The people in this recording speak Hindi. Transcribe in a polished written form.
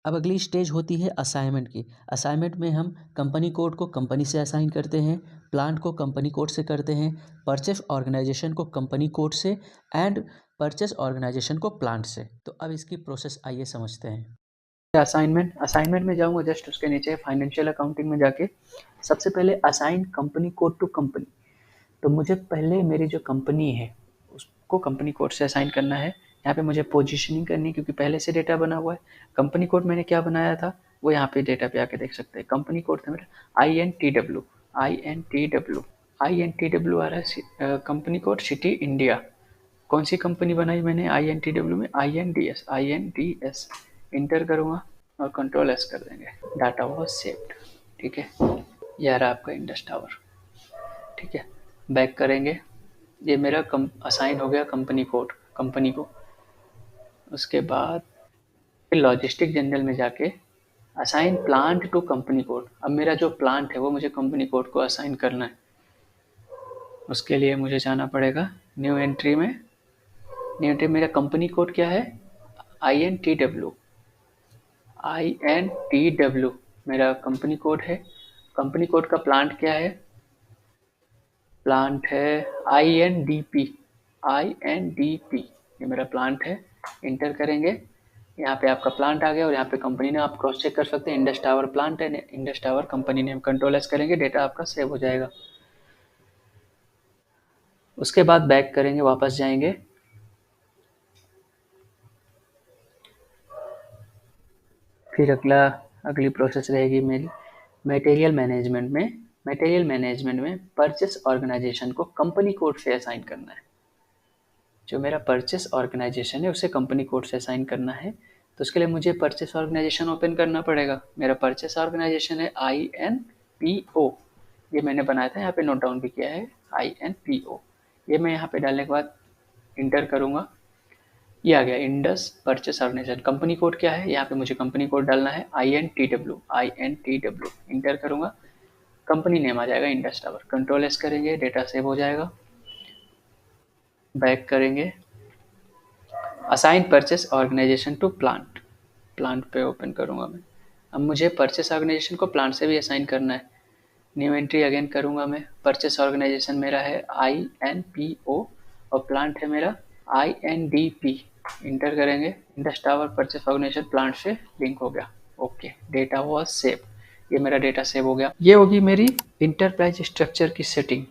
अब अगली स्टेज होती है असाइनमेंट की। असाइनमेंट में हम कंपनी कोड को कंपनी से असाइन करते हैं, प्लांट को कंपनी कोड से करते हैं, परचेस ऑर्गेनाइजेशन को कंपनी कोड से एंड परचेस ऑर्गेनाइजेशन को प्लांट से। तो अब इसकी प्रोसेस आइए समझते हैं। असाइनमेंट में जाऊंगा, जस्ट उसके नीचे फाइनेंशियल अकाउंटिंग में जाके सबसे पहले assign company code to company. तो मुझे पहले मेरी जो कंपनी है उसको कंपनी कोड से असाइन करना है। यहाँ पे मुझे पोजीशनिंग करनी है क्योंकि पहले से डेटा बना हुआ है। कंपनी कोड मैंने क्या बनाया था वो यहाँ पे डेटा पे आके देख सकते हैं। कंपनी कोड था मेरा INTW। INTW आ रहा है कंपनी कोड सिटी इंडिया। कौन सी कंपनी बनाई मैंने INTW में? INDS। इंटर करूँगा और कंट्रोल S कर देंगे। Data was saved. ठीक है, यह रहा आपका इंडस टावर। ठीक है, बैक करेंगे। ये मेरा असाइन हो गया कंपनी कोड कंपनी को। उसके बाद फिर लॉजिस्टिक जनरल में जाके assign plant to company code. अब मेरा जो प्लांट है वो मुझे कंपनी कोड को असाइन करना है। उसके लिए मुझे जाना पड़ेगा न्यू एंट्री में। न्यू एंट्री मेरा कंपनी कोड क्या है? INTW। मेरा कंपनी कोड है। कंपनी कोड का प्लांट क्या है? प्लांट है INDP। ये मेरा प्लांट है। इंटर करेंगे, यहाँ पे आपका प्लांट आ गया और यहाँ पे कंपनी नेम आप क्रॉस चेक कर सकते हैं। इंडस टावर प्लांट है, Indus tower company name. Control S करेंगे, डेटा आपका सेव हो जाएगा। उसके बाद बैक करेंगे, वापस जाएंगे। फिर अगली प्रोसेस रहेगी मेरी मटेरियल मैनेजमेंट में परचेस ऑर्गेनाइजेशन को कंपनी कोड से असाइन करना है। जो मेरा परचेस ऑर्गेनाइजेशन है उसे कंपनी कोड से असाइन करना है। तो उसके लिए मुझे परचेस ऑर्गेनाइजेशन ओपन करना पड़ेगा। मेरा परचेस ऑर्गेनाइजेशन है INPO। ये मैंने बनाया था, यहाँ पे नोट डाउन भी किया है INPO। ये मैं यहाँ पे डालने के बाद इंटर करूँगा। ये आ गया Indus purchase organisation. Company code क्या है? यहाँ पे मुझे कंपनी कोड डालना है INTW। इंटर करूँगा, कंपनी नेम आ जाएगा इंडस टावर। कंट्रोल S करेंगे, डेटा सेव हो जाएगा। बैक करेंगे, assign purchase organisation to plant पे ओपन करूँगा मैं। अब मुझे परचेस ऑर्गेनाइजेशन को प्लांट से भी असाइन करना है। न्यू एंट्री अगेन करूँगा मैं। परचेस ऑर्गेनाइजेशन मेरा है INPO और प्लांट है मेरा INDP। इंटर करेंगे, Indus tower purchase organisation plant से लिंक हो गया। Okay, data was save. ये मेरा डेटा सेव हो गया। ये होगी मेरी इंटरप्राइज स्ट्रक्चर की सेटिंग।